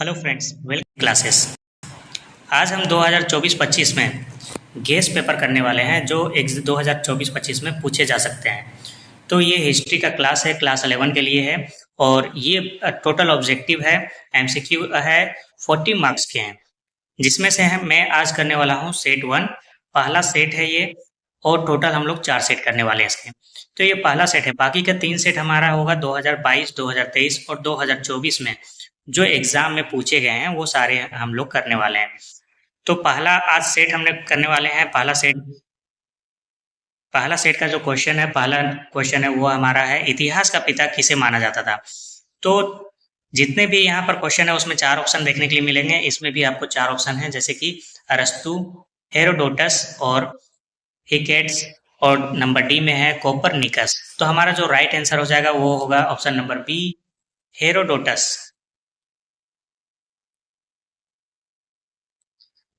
Hello friends, welcome classes. आज हम 2024-25 में गेस पेपर करने वाले हैं जो 2024-25 में पूछे जा सकते हैं। तो ये हिस्ट्री का क्लास है, क्लास 11 के लिए है और ये टोटल ऑब्जेक्टिव है, एमसीक्यू है, 40 मार्क्स के हैं, जिसमें से मैं आज करने वाला हूँ सेट 1। पहला सेट है ये और टोटल हम लोग 4 सेट करने वाले हैं इसके। तो ये पहला सेट है, बाकी का 3 सेट हमारा होगा 2022, 2023 और 2024 में जो एग्जाम में पूछे गए हैं वो सारे हम लोग करने वाले हैं। तो पहला आज सेट हमने करने वाले हैं। पहला सेट का जो क्वेश्चन है, पहला क्वेश्चन है वो हमारा है, इतिहास का पिता किसे माना जाता था। तो जितने भी यहाँ पर क्वेश्चन है उसमें 4 ऑप्शन देखने के लिए मिलेंगे। इसमें भी आपको 4 ऑप्शन है, जैसे कि अरस्तु, हेरोडोटस और हिकेट्स, और नंबर डी में है कोपरनिकस। तो हमारा जो राइट आंसर हो जाएगा वो होगा ऑप्शन नंबर बी, हेरोडोटस।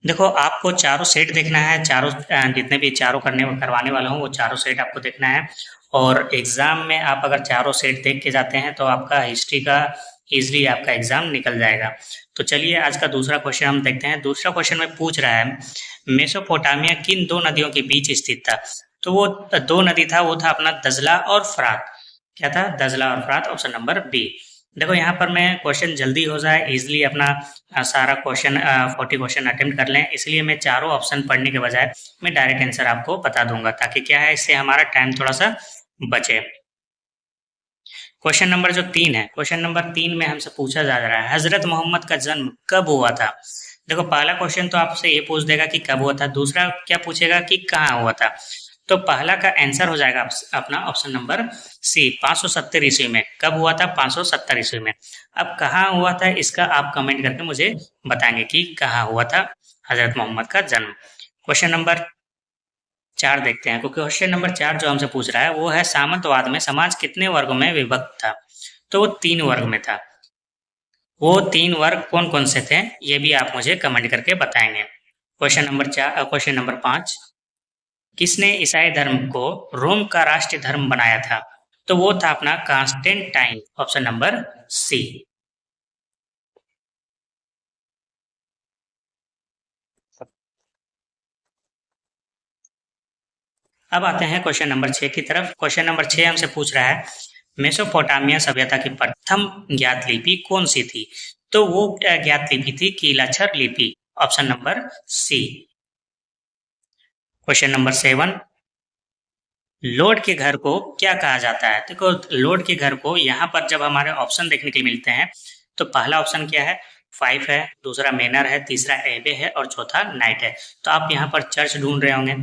देखो, आपको चारों सेट देखना है, चारों जितने भी चारों करवाने वाला हूँ वो चारों सेट आपको देखना है। और एग्जाम में आप अगर चारों सेट देख के जाते हैं तो आपका हिस्ट्री का इजीली आपका एग्जाम निकल जाएगा। तो चलिए आज का दूसरा क्वेश्चन हम देखते हैं। दूसरा क्वेश्चन में पूछ रहा है, मेसोपोटामिया किन 2 नदियों के बीच स्थित था। तो वो 2 नदी था, वो था अपना दजला और फरात। क्या था? दजला और फरात, ऑप्शन नंबर बी। देखो यहाँ पर मैं क्वेश्चन जल्दी हो जाए इजली अपना सारा क्वेश्चन 40 क्वेश्चन अटेम्प्ट कर लें, इसलिए मैं चारों ऑप्शन पढ़ने के बजाय मैं डायरेक्ट आंसर आपको बता दूंगा, ताकि क्या है इससे हमारा टाइम थोड़ा सा बचे। क्वेश्चन नंबर जो 3 है, क्वेश्चन नंबर 3 में हमसे पूछा जा रहा है, हजरत मोहम्मद का जन्म कब हुआ था। देखो, पहला क्वेश्चन तो आपसे ये पूछ देगा कि कब हुआ था, दूसरा क्या पूछेगा कि कहाँ हुआ था। तो पहला का आंसर हो जाएगा अपना ऑप्शन नंबर सी, 570 ईस्वी में। कब हुआ था? 570 ईस्वी में। अब कहाँ हुआ था इसका आप कमेंट करके मुझे बताएंगे कि कहाँ हुआ था हजरत मोहम्मद का जन्म। क्वेश्चन नंबर 4 देखते हैं, क्योंकि क्वेश्चन नंबर 4 जो हमसे पूछ रहा है वो है, सामंतवाद में समाज कितने वर्गों में विभक्त था। तो वो 3 वर्ग में था। वो 3 वर्ग कौन कौन से थे ये भी आप मुझे कमेंट करके बताएंगे। क्वेश्चन नंबर 5, किसने ईसाई धर्म को रोम का राष्ट्रीय धर्म बनाया था। तो वो था अपना कॉन्स्टेंटाइन, ऑप्शन नंबर सी। अब आते हैं क्वेश्चन नंबर 6 की तरफ। क्वेश्चन नंबर 6 हमसे पूछ रहा है, मेसोपोटामिया सभ्यता की प्रथम ज्ञात लिपि कौन सी थी। तो वो ज्ञात लिपि थी कीलाक्षर लिपि, option number C. Question number 7, लोड के घर को क्या कहा जाता है। देखो, लोड के घर को यहाँ पर जब हमारे ऑप्शन देखने के लिए मिलते हैं तो पहला ऑप्शन क्या है? 5 है, दूसरा मेनर है, तीसरा एबे है और चौथा नाइट है। तो आप यहाँ पर चर्च ढूंढ रहे होंगे।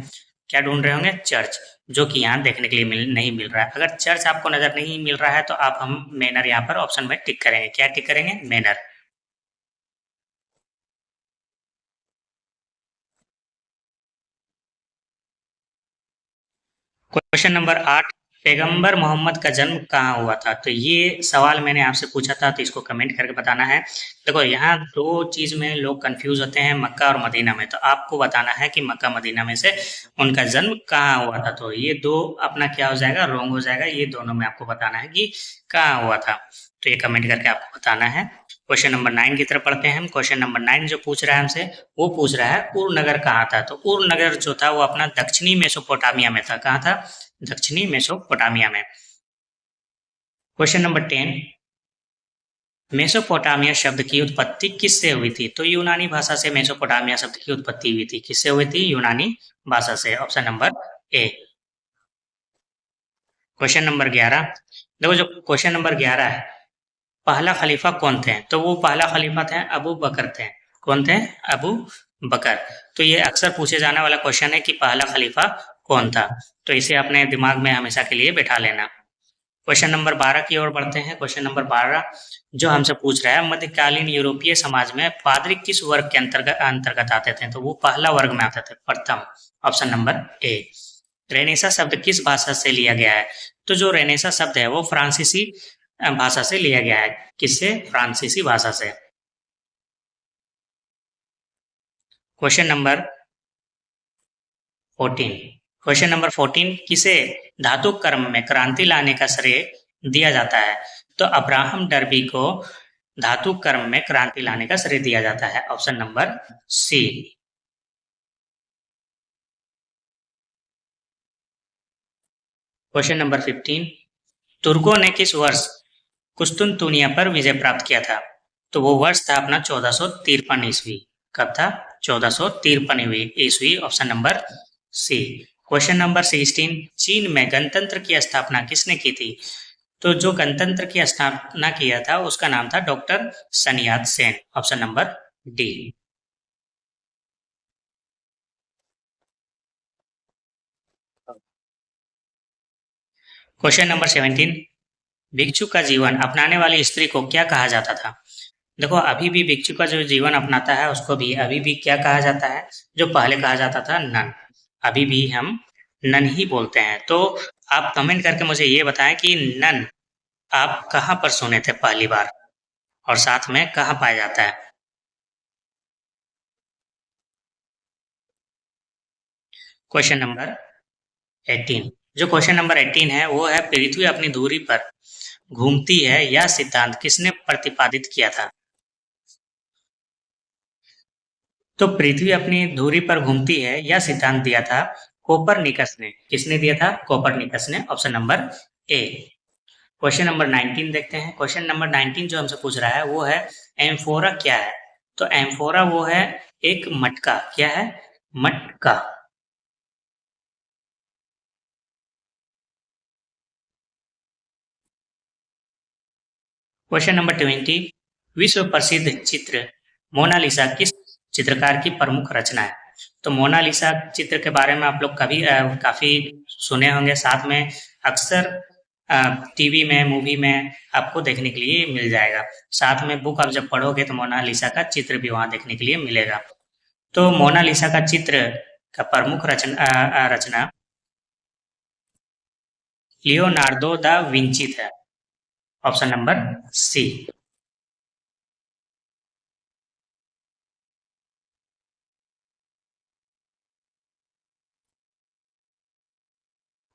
क्या ढूंढ रहे होंगे? चर्च, जो कि यहाँ देखने के लिए नहीं मिल रहा है। अगर चर्च आपको नजर नहीं मिल रहा है तो हम मेनर यहाँ पर ऑप्शन में टिक करेंगे। क्या टिक करेंगे? मेनर। क्वेश्चन नंबर 8, पैगंबर मोहम्मद का जन्म कहाँ हुआ था। तो ये सवाल मैंने आपसे पूछा था, तो इसको कमेंट करके बताना है। देखो, यहाँ 2 चीज में लोग कंफ्यूज होते हैं, मक्का और मदीना में। तो आपको बताना है कि मक्का मदीना में से उनका जन्म कहाँ हुआ था। तो ये 2 अपना क्या हो जाएगा? रॉन्ग हो जाएगा। ये दोनों में आपको बताना है कि कहाँ हुआ था। तो ये कमेंट करके आपको बताना है। क्वेश्चन नंबर 9 की तरफ पढ़ते हैं हम। क्वेश्चन नंबर 9 जो पूछ रहा है हमसे, वो पूछ रहा है उर नगर कहाँ था। तो उर नगर जो था वो अपना दक्षिणी मेसोपोटामिया में था। कहाँ था? दक्षिणी मेसोपोटामिया में। क्वेश्चन नंबर 10, मेसोपोटामिया शब्द की उत्पत्ति किससे हुई थी। तो यूनानी भाषा से मेसोपोटामिया शब्द की उत्पत्ति हुई थी। किससे हुई थी? यूनानी भाषा से, option number A. Question number 11, देखो जो क्वेश्चन नंबर 11 है, पहला खलीफा कौन थे। तो वो पहला खलीफा थे अबू बकर थे। कौन थे? अबू बकर। तो ये अक्सर पूछे जाने वाला क्वेश्चन है कि पहला खलीफा कौन था। तो इसे अपने दिमाग में हमेशा के लिए बैठा लेना। क्वेश्चन नंबर 12 की ओर बढ़ते हैं। क्वेश्चन नंबर 12 जो हमसे पूछ रहा है, मध्यकालीन यूरोपीय समाज में पादरी किस वर्ग के अंतर्गत आते थे। तो वो पहला वर्ग में आते थे, प्रथम, ऑप्शन नंबर ए। रेनेसा शब्द किस भाषा से लिया गया है। तो जो रेनेसा शब्द है वो फ्रांसीसी भाषा से लिया गया है। किससे? फ्रांसीसी भाषा से। क्वेश्चन नंबर 14, क्वेश्चन नंबर 14, किसे धातु कर्म में क्रांति लाने का श्रेय दिया जाता है। तो अब्राहम डर्बी को धातु कर्म में क्रांति लाने का श्रेय दिया जाता है? Option number C. Question number 15, तुर्कों ने किस वर्ष कुस्तुनतुनिया पर विजय प्राप्त किया था? तो वो वर्ष था अपना 1453 ईस्वी। कब था? 1453 ईस्वी। Option number C. Question number 16, चीन में गणतंत्र की स्थापना किसने की थी? तो जो गणतंत्र की स्थापना किया था उसका नाम था डॉक्टर सन यात Sen. Option number D. Question number 17, भिक्षु का जीवन अपनाने वाली स्त्री को क्या कहा जाता था? देखो, अभी भी भिक्षु का जो जीवन अपनाता है उसको भी अभी भी क्या कहा जाता है? जो पहले कहा जाता था नन, अभी भी हम नन ही बोलते हैं। तो आप कमेंट करके मुझे ये बताएं कि नन आप कहाँ पर सुने थे पहली बार और साथ में कहाँ पाया जाता है? क्वेश्चन नंबर 18, जो क्वेश्चन नंबर 18 है वो है पृथ्वी अपनी धुरी पर घूमती है, यह सिद्धांत किसने प्रतिपादित किया था? तो पृथ्वी अपनी धुरी पर घूमती है यह सिद्धांत दिया था कोपरनिकस ने। किसने दिया था? कोपरनिकस ने। Option number A. Question number 19 देखते हैं। क्वेश्चन नंबर 19 जो हमसे पूछ रहा है वो है एम्फोरा क्या है? तो एम्फोरा वो है एक मटका। क्या है? मटका। क्वेश्चन नंबर 20, विश्व प्रसिद्ध चित्र मोनालिसा किस चित्रकार की प्रमुख रचना है? तो मोनालिसा चित्र के बारे में आप लोग कभी काफी सुने होंगे, साथ में अक्सर टीवी में, मूवी में आपको देखने के लिए मिल जाएगा। साथ में बुक आप जब पढ़ोगे तो मोनालिसा का चित्र भी वहां देखने के लिए मिलेगा। तो मोनालिसा का चित्र का प्रमुख रचना लियोनार्डो दा विंची था। Option number C.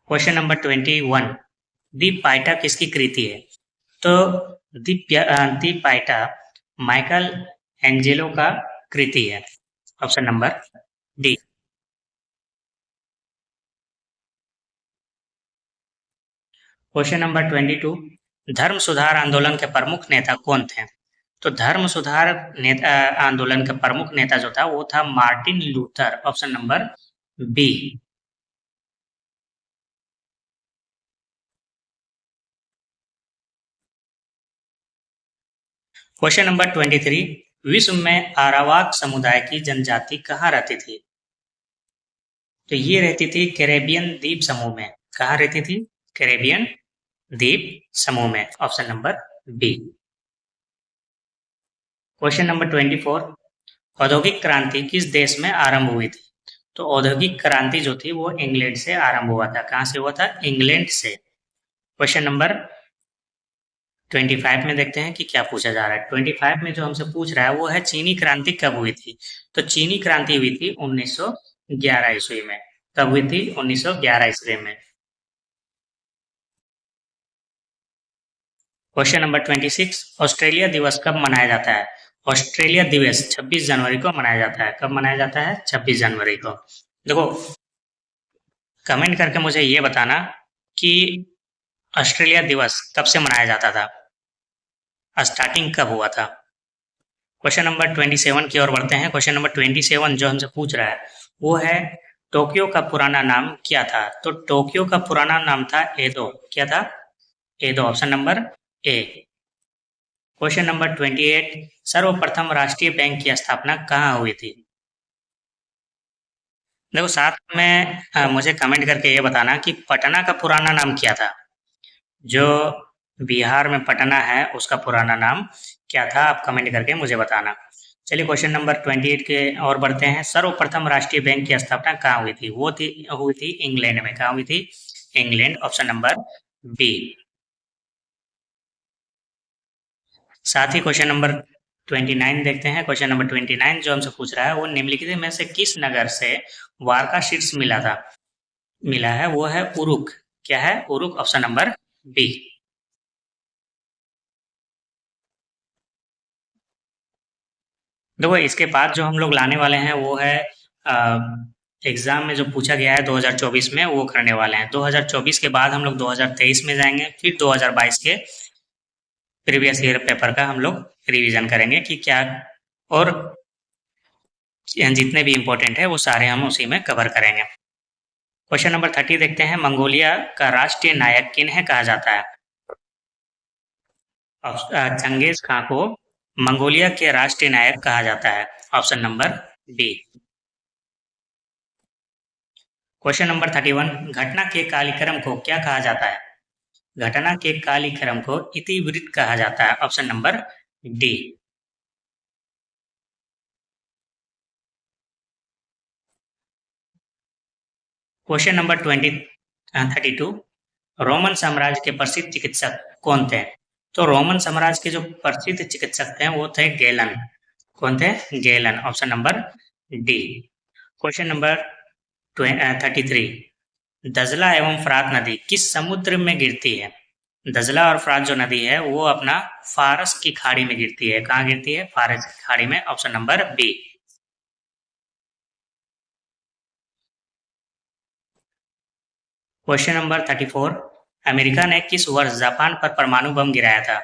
Question number 21, the Pieta किसकी कृति है? तो दीप पाइटा माइकल एंजेलो का कृति है। Option number D. Question number 22, धर्म सुधार आंदोलन के प्रमुख नेता कौन थे? तो धर्म सुधार आंदोलन का प्रमुख नेता जो था वो था Martin Luther. Option number B. Question number 23, विश्व में आरावाक समुदाय की जनजाति कहाँ रहती थी? तो ये रहती थी कैरेबियन द्वीप समूह में। कहाँ रहती थी? कैरेबियन द्वीप समूह में। Option number B. Question number 24, औद्योगिक क्रांति किस देश में आरंभ हुई थी? तो औद्योगिक क्रांति जो थी वो इंग्लैंड से आरंभ हुआ था। कहाँ से हुआ था? इंग्लैंड से। क्वेश्चन नंबर 25 में देखते हैं कि क्या पूछा जा रहा है। 25 में जो हमसे पूछ रहा है वो है चीनी क्रांति कब हुई थी? तो चीनी क्रांति हुई थी 1911 ईस्वी में। कब हुई थी? 1911 ईस्वी में। क्वेश्चन नंबर 26, ऑस्ट्रेलिया दिवस कब मनाया जाता है? ऑस्ट्रेलिया दिवस 26 जनवरी को मनाया जाता है। कब मनाया जाता है? 26 जनवरी को। देखो, कमेंट करके मुझे ये बताना कि ऑस्ट्रेलिया दिवस कब से मनाया जाता था, स्टार्टिंग कब हुआ था। क्वेश्चन नंबर 27 की ओर बढ़ते हैं। क्वेश्चन नंबर 27 जो हमसे पूछ रहा है वो है टोक्यो का पुराना नाम क्या था? तो टोक्यो का पुराना नाम था एदो। क्या था? एदो। Option number A. Question number 28, सर्वप्रथम राष्ट्रीय बैंक की स्थापना कहाँ हुई थी? देखो, साथ में मुझे कमेंट करके ये बताना कि पटना का पुराना नाम क्या था। जो बिहार में पटना है उसका पुराना नाम क्या था? आप कमेंट करके मुझे बताना। चलिए क्वेश्चन नंबर 28 के और बढ़ते हैं। सर्वप्रथम राष्ट्रीय बैंक की स्थापना कहाँ हुई थी? वो हुई थी इंग्लैंड में। कहाँ हुई थी? इंग्लैंड। Option number B. साथ ही क्वेश्चन नंबर 29 देखते हैं। क्वेश्चन नंबर 29 जो हमसे पूछ रहा है वो निम्नलिखित में से किस नगर से वारका शीट्स मिला था? मिला है वो है उरुक। क्या है? उरुक। Option number B. देखो इसके बाद जो हम लोग लाने वाले हैं वो है एग्जाम में जो पूछा गया है 2024 में वो करने वाले हैं। 2024 के बाद हम लोग 2023 में जाएंगे, फिर 2022 के प्रीवियस ईयर पेपर का हम लोग रिवीजन करेंगे कि क्या, और जितने भी इम्पोर्टेंट है वो सारे हम उसी में कवर करेंगे। क्वेश्चन नंबर 30 देखते हैं, मंगोलिया का राष्ट्रीय नायक किन्हें कहा जाता है? चंगेज खां को मंगोलिया के राष्ट्रीय नायक कहा जाता है। Option number B. Question number 31, घटना के कालीक्रम को क्या कहा जाता है? घटना के कालीक्रम को इतिवृत्त कहा जाता है। Option number D. Question number 32, Roman साम्राज्य के प्रसिद्ध चिकित्सक कौन थे? तो रोमन साम्राज्य के जो प्रसिद्ध चिकित्सक थे वो थे गैलन। कौन थे? Gallon. Option number D. Question number 33, दजला एवं फरात नदी किस समुद्र में गिरती है? दजला और फरात जो नदी है वो अपना फारस की खाड़ी में गिरती है। कहाँ गिरती है? फारस की खाड़ी में। Option number B. Question number 34, America ने किस वर्ष जापान पर परमाणु बम गिराया था?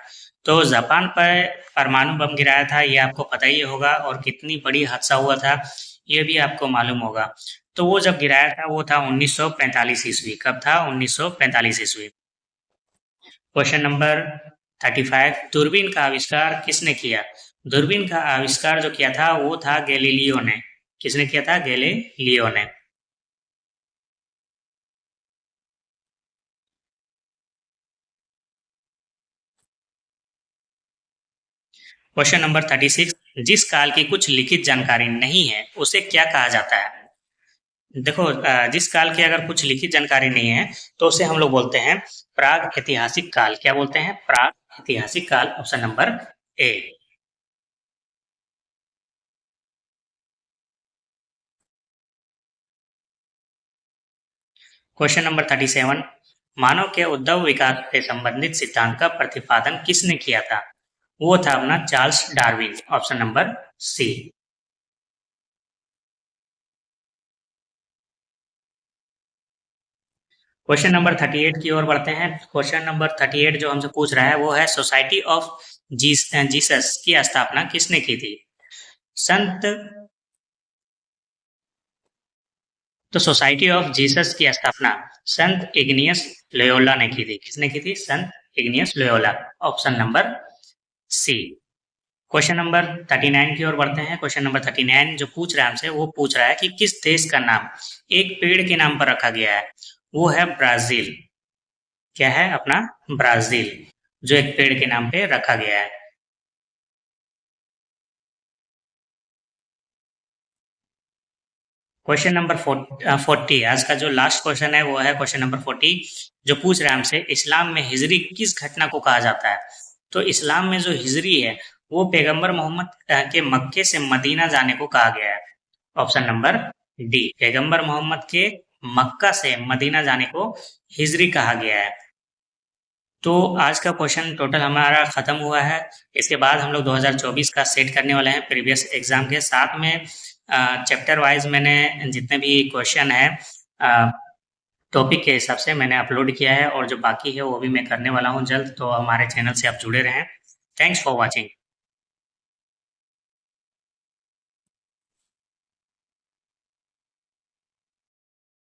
तो जापान पर परमाणु बम गिराया था ये आपको पता ही होगा, और कितनी बड़ी हादसा हुआ था ये भी आपको मालूम होगा। तो वो जब गिराया था वो था 1945 ईस्वी। कब था? 1945 ईस्वी। क्वेश्चन नंबर 35, दूरबीन का आविष्कार किसने किया? दूरबीन का आविष्कार जो किया था वो था गैलीलियो ने। किसने किया था? गैलीलियो ने। क्वेश्चन नंबर 36, जिस काल की कुछ लिखित जानकारी नहीं है उसे क्या कहा जाता है? देखो जिस काल की अगर कुछ लिखित जानकारी नहीं है तो उसे हम लोग बोलते हैं प्राग ऐतिहासिक काल। क्या बोलते हैं? प्राग ऐतिहासिक काल। Option number A. Question number 37, मानव के उद्भव विकास से संबंधित सिद्धांत का प्रतिपादन किसने किया था? वो था अपना Charles Darwin. Option number C. Question number 38 की ओर बढ़ते हैं। क्वेश्चन नंबर 38 जो हमसे पूछ रहा है वो है, सोसाइटी ऑफ जीसस की स्थापना किसने की थी? संत तो सोसाइटी ऑफ जीसस की स्थापना संत इग्नियस लोयोला ने की थी। किसने की थी? संत Ignatius Loyola. Option number C. Question number 39 की ओर बढ़ते हैं। क्वेश्चन नंबर 39 जो पूछ रहा है हमसे वो पूछ रहा है कि किस देश का नाम एक पेड़ के नाम पर रखा गया है? वो है ब्राजील। क्या है? अपना ब्राजील, जो एक पेड़ के नाम पे रखा गया है। क्वेश्चन नंबर 40, आज का जो लास्ट क्वेश्चन है वो है क्वेश्चन नंबर 40, जो पूछ रहा है हमसे, इस्लाम में हिजरी किस घटना को कहा जाता है? तो इस्लाम में जो हिजरी है वो पैगंबर मोहम्मद के मक्के से मदीना जाने को कहा गया है। Option number D. पैगंबर मोहम्मद के मक्का से मदीना जाने को हिजरी कहा गया है। तो आज का क्वेश्चन टोटल हमारा खत्म हुआ है। इसके बाद हम लोग 2024 का सेट करने वाले हैं प्रीवियस एग्जाम के साथ में। चैप्टर वाइज मैंने जितने भी क्वेश्चन है टॉपिक के हिसाब से मैंने अपलोड किया है, और जो बाकी है वो भी मैं करने वाला हूँ जल्द। तो हमारे चैनल से आप जुड़े रहें। Thanks for watching.